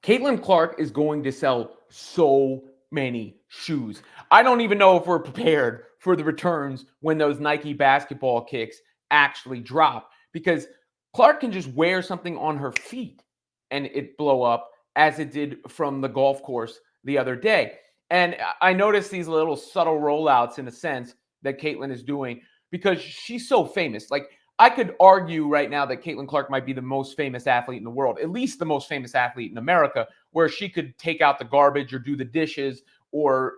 Caitlin Clark is going to sell so many shoes. I don't even know if we're prepared for the returns when those Nike basketball kicks actually drop, because Clark can just wear something on her feet and it blow up as it did from the golf course the other day. And I noticed these little subtle rollouts in a sense that Caitlin is doing because she's so famous. Like, I could argue right now that Caitlin Clark might be the most famous athlete in the world, at least the most famous athlete in America, where she could take out the garbage or do the dishes or,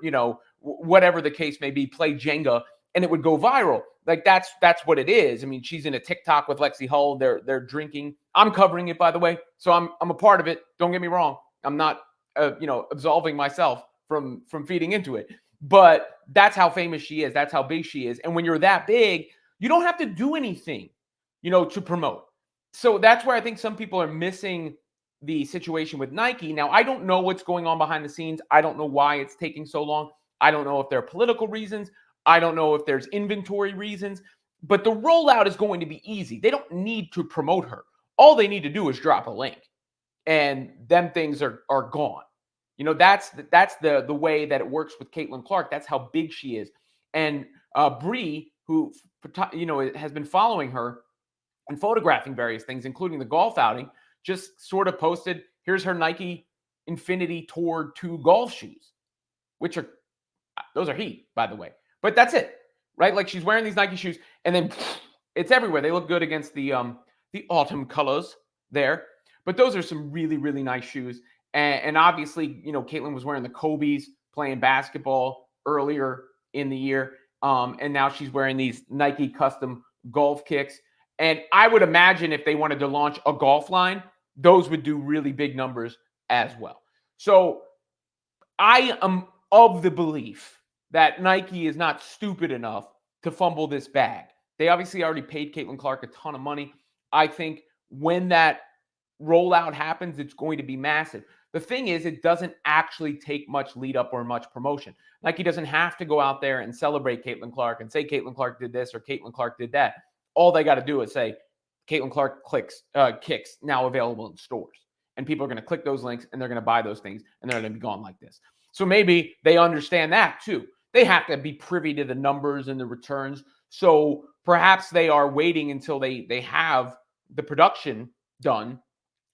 whatever the case may be, play Jenga, and it would go viral. Like, that's what it is. I mean, she's in a TikTok with Lexi Hull. They're drinking. I'm covering it, by the way, so I'm a part of it. Don't get me wrong. I'm not absolving myself from feeding into it. But that's how famous she is. That's how big she is. And when you're that big, you don't have to do anything, to promote. So that's where I think some people are missing the situation with Nike. Now, I don't know what's going on behind the scenes. I don't know why it's taking so long. I don't know if there are political reasons. I don't know if there's inventory reasons. But the rollout is going to be easy. They don't need to promote her. All they need to do is drop a link, and them things are gone. That's the way that it works with Caitlin Clark. That's how big she is. And Bree, who has been following her and photographing various things, including the golf outing, just sort of posted, here's her Nike Infinity Tour 2 golf shoes, which those are heat, by the way. But that's it, right? Like, she's wearing these Nike shoes, and then it's everywhere. They look good against the autumn colors there. But those are some really, really nice shoes. And obviously, Caitlin was wearing the Kobe's playing basketball earlier in the year. And now she's wearing these Nike custom golf kicks. And I would imagine if they wanted to launch a golf line, those would do really big numbers as well. So I am of the belief that Nike is not stupid enough to fumble this bag. They obviously already paid Caitlin Clark a ton of money. I think when that rollout happens, it's going to be massive. The thing is, it doesn't actually take much lead up or much promotion. Nike doesn't have to go out there and celebrate Caitlin Clark and say Caitlin Clark did this or Caitlin Clark did that. All they got to do is say Caitlin Clark kicks now available in stores. And people are going to click those links and they're going to buy those things and they're going to be gone like this. So maybe they understand that too. They have to be privy to the numbers and the returns. So perhaps they are waiting until they have the production done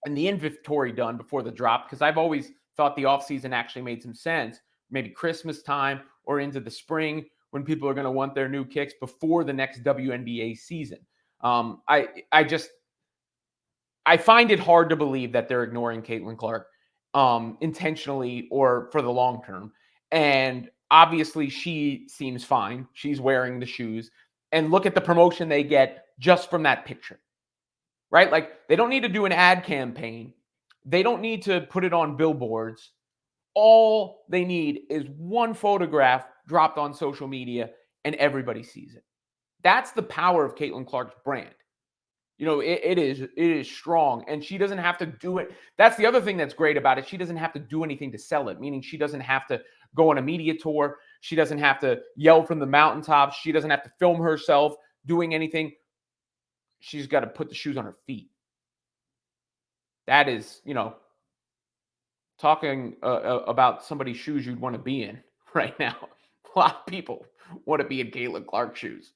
and the inventory done before the drop, because I've always thought the offseason actually made some sense. Maybe Christmas time or into the spring when people are going to want their new kicks before the next WNBA season. I find it hard to believe that they're ignoring Caitlin Clark intentionally or for the long term. And obviously she seems fine. She's wearing the shoes. And look at the promotion they get just from that picture. Right? Like, they don't need to do an ad campaign. They don't need to put it on billboards. All they need is one photograph dropped on social media and everybody sees it. That's the power of Caitlin Clark's brand. It is strong, and she doesn't have to do it. That's the other thing that's great about it. She doesn't have to do anything to sell it, meaning she doesn't have to go on a media tour. She doesn't have to yell from the mountaintops. She doesn't have to film herself doing anything. She's got to put the shoes on her feet. That is, talking about somebody's shoes you'd want to be in right now. A lot of people want to be in Caitlin Clark shoes.